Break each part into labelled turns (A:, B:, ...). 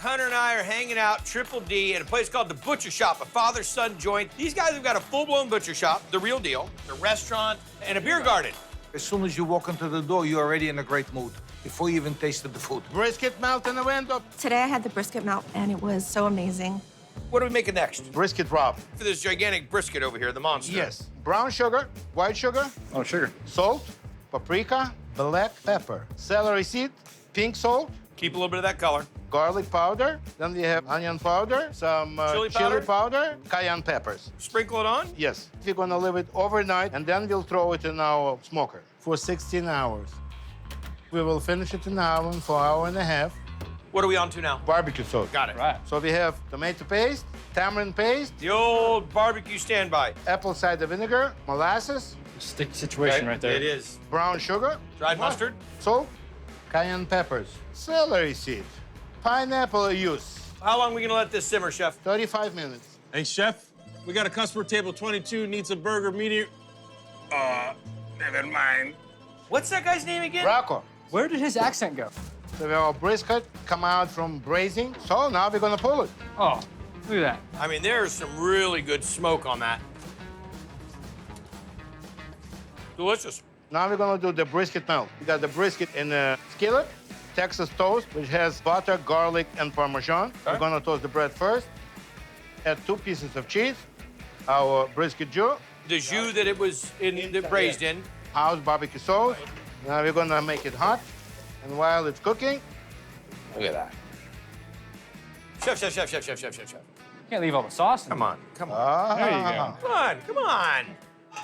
A: Hunter and I are hanging out, Triple D, at a place called the Butcher Shop, a father-son joint. These guys have got a full-blown butcher shop, the real deal, a restaurant, and a beer garden.
B: As soon as you walk into the door, you're already in a great mood, before you even tasted the food.
C: Brisket melt in the window.
D: Today I had the brisket melt, and it was so amazing.
A: What are we making next?
C: Brisket wrap.
A: For this gigantic brisket over here, the monster.
C: Yes. Brown sugar, white sugar,
E: Oh, sugar.
C: salt, paprika, black pepper, celery seed, pink salt,
A: Keep a little bit of that color.
C: garlic powder. Then we have onion powder, some
A: Chili
C: chili
A: powder?
C: powder, cayenne peppers.
A: Sprinkle it on.
C: Yes. We're gonna leave it overnight, and then we'll throw it in our smoker for 16 hours. We will finish it in the oven for an hour and a half.
A: What are we on to now?
C: Barbecue sauce.
A: Got it.
E: Right.
C: So we have tomato paste, tamarind paste,
A: The old barbecue standby.
C: apple cider vinegar, molasses,
E: Stick situation right there.
A: It is.
C: brown sugar,
A: Dried mustard.
C: salt, cayenne peppers, celery seed, pineapple juice.
A: How long are we gonna let this simmer, Chef?
C: 35 minutes.
F: Hey, chef, we got a customer table 22, needs a burger medium. Never mind.
A: What's that guy's name again?
C: Rocco.
E: Where did his accent go?
C: So our brisket come out from braising. So now we're gonna pull it.
E: Oh, look at that.
A: I mean, there's some really good smoke on that. Delicious.
C: Now we're gonna do the brisket melt. We got the brisket in a skillet, Texas toast, which has butter, garlic, and Parmesan. We're gonna toast the bread first. Add 2 pieces of cheese, our brisket jus,
A: The jus that it was braised in.
C: house barbecue sauce. Now we're gonna make it hot. And while it's cooking,
A: Look at that. Chef.
E: Can't leave all the sauce in
A: Come on, come on.
E: There you go.
A: Come on.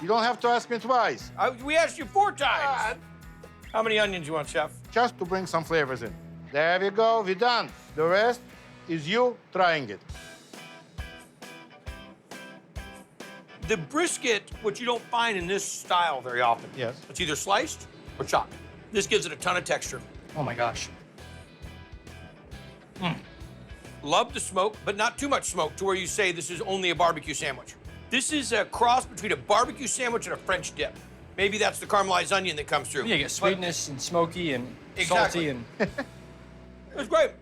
C: You don't have to ask me twice,
A: We asked you 4 times. How many onions you want, Chef?
C: just to bring some flavors in. There we go, we're done. The rest is you trying it.
A: The brisket, which you don't find in this style very often.
C: Yes.
A: It's either sliced or chopped. This gives it a ton of texture.
E: Oh my gosh.
A: Love the smoke, but not too much smoke to where you say this is only a barbecue sandwich. This is a cross between a barbecue sandwich and a French dip. Maybe that's the caramelized onion that comes through.
E: Yeah, you get sweetness and smoky and
A: Exactly.
E: salty and
A: It was great.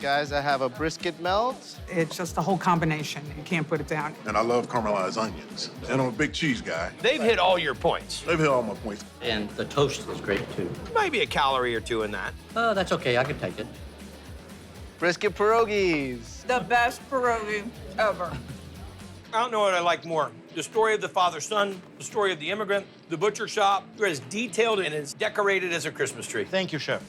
G: Guys, I have a brisket melt.
H: It's just the whole combination. You can't put it down.
I: And I love caramelized onions. And I'm a big cheese guy.
A: They've hit all your points.
I: They've hit all my points.
J: And the toast is great, too.
A: Might be a calorie or 2 in that.
J: Oh, that's okay. I can take it.
G: Brisket pierogies.
D: The best pierogi ever.
A: I don't know what I like more. The story of the father-son, the story of the immigrant, the butcher shop. You're as detailed and as decorated as a Christmas tree.
C: Thank you, chef.